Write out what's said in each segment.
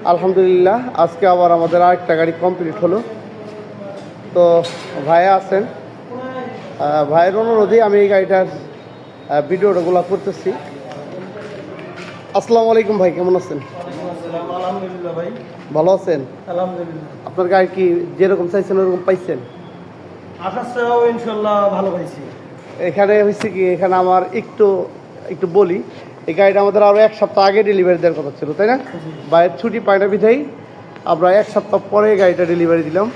আলহামদুলিল্লাহ, আজকে আবার আমাদের আরেকটা গাড়ি কমপ্লিট হলো। তো ভাইয়া আছেন, ভাইয়ের অনুরোধে আমি এই গাড়িটার ভিডিওগুলো করতেছি। আসসালামু আলাইকুম ভাই, কেমন আছেন? আলহামদুলিল্লাহ ভাই, ভালো আছেন? আলহামদুলিল্লাহ। আপনার গাড়ি কি যেরকম চাইছেন ওরকম পাইছেন? আসার চেয়েও ইনশাল্লাহ ভালো পাইছি। এখানে হয়েছে কি, এখানে আমার একটু একটু বলি, এই গাড়িটা আমাদের আরও এক সপ্তাহ আগে ডেলিভারি দেওয়ার কথা ছিল, তাই না? ভাইয়ের ছুটি পায় না বিধাই আমরা এক সপ্তাহ পরে গাড়িটা ডেলিভারি দিলাম।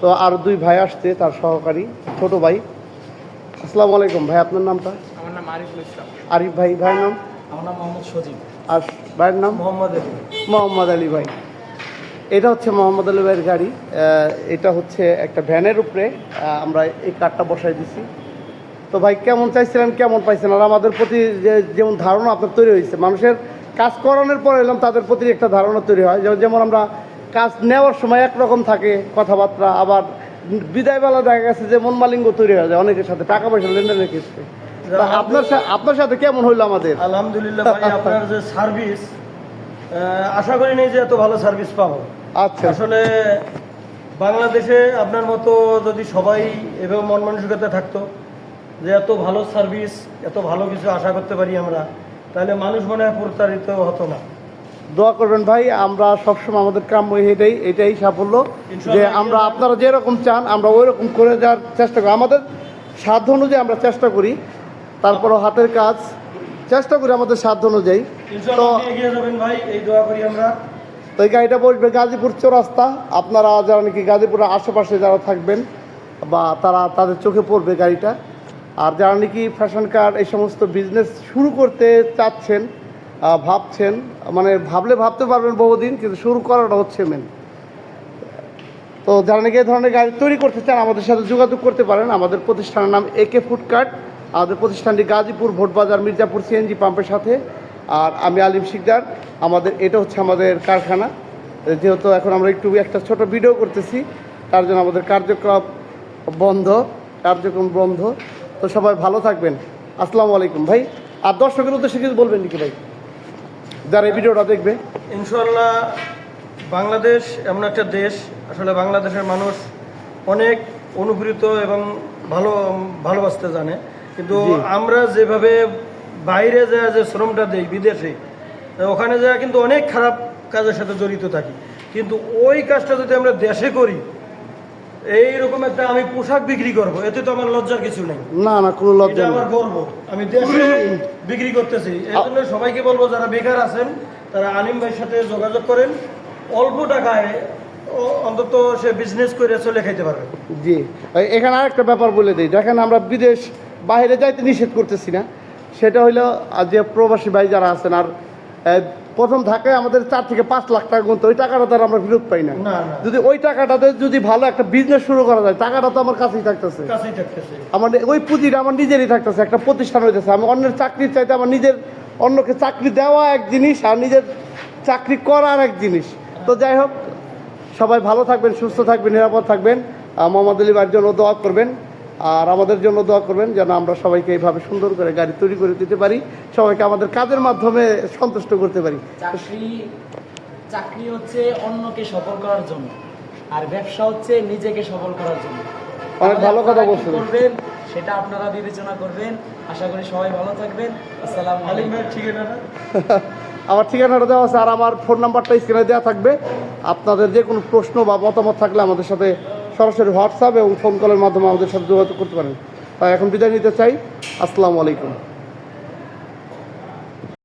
তো আর দুই ভাই আসছে, তার সহকারী ছোট ভাই। আসসালামু আলাইকুম ভাই, আপনার নামটা? আমার নাম আরিফুল ইসলাম। আরিফ ভাই। ভাইয়ের নাম? আমার নাম মোহাম্মদ সজীব। আর ভাইয়ের নাম? মোহাম্মদ আলী। মোহাম্মদ আলী ভাই। এটা হচ্ছে মোহাম্মদ আলী ভাইয়ের গাড়ি। এটা হচ্ছে একটা ভ্যানের উপরে আমরা এই কারটা বসাই দিছি। তো ভাই কেমন চাইছিলেন, কেমন পাইছেন? আর আমাদের প্রতি যেমন ধারণা আপনার তৈরি হয়েছে, মানুষের কাজ করানোর পর এলাম তাদের প্রতি একটা ধারণা তৈরি হয়। যেমন আমরা কাজ নেওয়ার সময় একরকম থাকে কথাবার্তা, আবার বিদায়বেলা দেখা গেছে যে মন মালিঙ্গ তৈরি হয়ে যায় অনেকের সাথে টাকা পয়সা লেনদেনের ক্ষেত্রে। আপনার সাথে কেমন হইলো আমাদের? আলহামদুলিল্লাহ ভাই, আপনার যে সার্ভিস, আশা করি নেই যে এত ভালো সার্ভিস পাবো। আচ্ছা, আসলে বাংলাদেশে আপনার মতো যদি সবাই এভাবে মন মানসিকতা থাকতো যে এত ভালো সার্ভিস, এত ভালো কিছু আশা করতে পারি আমরা, তাহলে মানুষ মনে হয় প্রতারিত হতো না। দোয়া করবেন ভাই, আমরা সবসময় আমাদের কাম্য এটাই সাফল্য, যে আমরা আপনারা যেরকম চান আমরা ওই রকম করে যাওয়ার চেষ্টা করি। আমাদের সাধ্য অনুযায়ী আমরা চেষ্টা করি, তারপরও হাতের কাজ চেষ্টা করি আমাদের সাধ্য অনুযায়ী। তো এগিয়ে যাবেন ভাই, এই দোয়া করি আমরা। তো এই গাড়িটা বসবে গাজীপুর চৌরাস্তা। আপনারা যারা নাকি গাজীপুরের আশেপাশে যারা থাকবেন বা তাদের চোখে পড়বে গাড়িটা। আর যারা নাকি ফ্যাশন কার এই সমস্ত বিজনেস শুরু করতে চাচ্ছেন, ভাবছেন, মানে ভাবতে পারবেন বহুদিন, কিন্তু শুরু করাটা হচ্ছে মেন। তো যারা নাকি এই ধরনের গাড়ি তৈরি করতে চান আমাদের সাথে যোগাযোগ করতে পারেন। আমাদের প্রতিষ্ঠানের নাম একে ফুডকার্ট। আমাদের প্রতিষ্ঠানটি গাজীপুর ভোটবাজার মির্জাপুর সিএনজি পাম্পের সাথে। আর আমি আলিম শিকদার। এটা হচ্ছে আমাদের কারখানা। যেহেতু এখন আমরা একটা ছোট ভিডিও করতেছি, তার জন্য আমাদের কার্যক্রম বন্ধ। তো সবাই ভালো থাকবেন। আসসালামু আলাইকুম ভাই। আর দর্শকের উদ্দেশ্যে কিছু বলবেন নাকি ভাই, যারা এই ভিডিওটা দেখবে? ইনশাল্লাহ, বাংলাদেশ এমন একটা দেশ, আসলে বাংলাদেশের মানুষ অনেক অনুপ্রেরিত এবং ভালোবাসতে জানে, কিন্তু আমরা যেভাবে বাইরে যায় যে শ্রমটা দেই বিদেশে, ওখানে যায় কিন্তু অনেক খারাপ কাজের সাথে জড়িত থাকি। কিন্তু ওই কাজটা যদি আমরা দেশে করি, এইরকম একটা আমি পোশাক বিক্রি করবো, এতে তো আমার লজ্জার কিছু নেই। না, কোনো লজ্জা নেই। আমার গর্ব, আমি দেশে বিক্রি করতেছি। এই জন্য সবাইকে বলবো, যারা বেকার আছেন তারা আলিম ভাইয়ের সাথে যোগাযোগ করেন। অল্প টাকায় অন্তত সে বিজনেস করে চলে খাইতে পারবে। জি, এখানে আরেকটা ব্যাপার বলে দিই। দেখেন, আমরা বিদেশ বাইরে যাইতে নিষেধ করতেছি না, সেটা হইলো যে প্রবাসী ভাই যারা আছেন, আর প্রথম ধাক্কায় আমাদের 4 থেকে 5 লাখ টাকা গুনতে, ওই টাকাটা তো আমরা ফেরত পাই না। যদি ওই টাকাটাতে যদি ভালো একটা বিজনেস শুরু করা যায়, টাকাটা তো আমার কাছেই থাকতেছে। আমার ওই পুঁজিটা আমার নিজেরই থাকতেছে, একটা প্রতিষ্ঠান হইতেছে। আমি অন্যের চাকরির চাইতে আমার অন্যকে চাকরি দেওয়া এক জিনিস, আর নিজের চাকরি করার এক জিনিস। তো যাই হোক, সবাই ভালো থাকবেন, সুস্থ থাকবেন, নিরাপদ থাকবেন। মোহাম্মদ আলী ভাইয়ের জন্য দোয়া করবেন, আর আমাদের জন্য দোয়া করবেন, যেন আমরা সবাইকে এইভাবে সুন্দর করে গাড়ি তৈরি করে দিতে পারি, সবাইকে আমাদের কাজের মাধ্যমে সন্তুষ্ট করতে পারি। চাকরি হচ্ছে অন্যকে সফল করার জন্য, আর ব্যবসা হচ্ছে নিজেকে সফল করার জন্য। অনেক ভালো কথা বলছেন, সেটা আপনারা বিবেচনা করবেন। আশা করি সবাই ভালো থাকবেন। আসসালামু আলাইকুম। আমার ঠিকানাটা দেওয়া আছে, আর আমার ফোন নাম্বারটা স্ক্রিনে দেওয়া থাকবে। আপনাদের যে কোনো প্রশ্ন বা মতামত থাকলে আমাদের সাথে সরাসরি হোয়াটসঅ্যাপ এবং ফোন কলের মাধ্যমে আমাদের সাথে যোগাযোগ করতে পারেন। তাই এখন বিদায় নিতে চাই। আসসালামু আলাইকুম।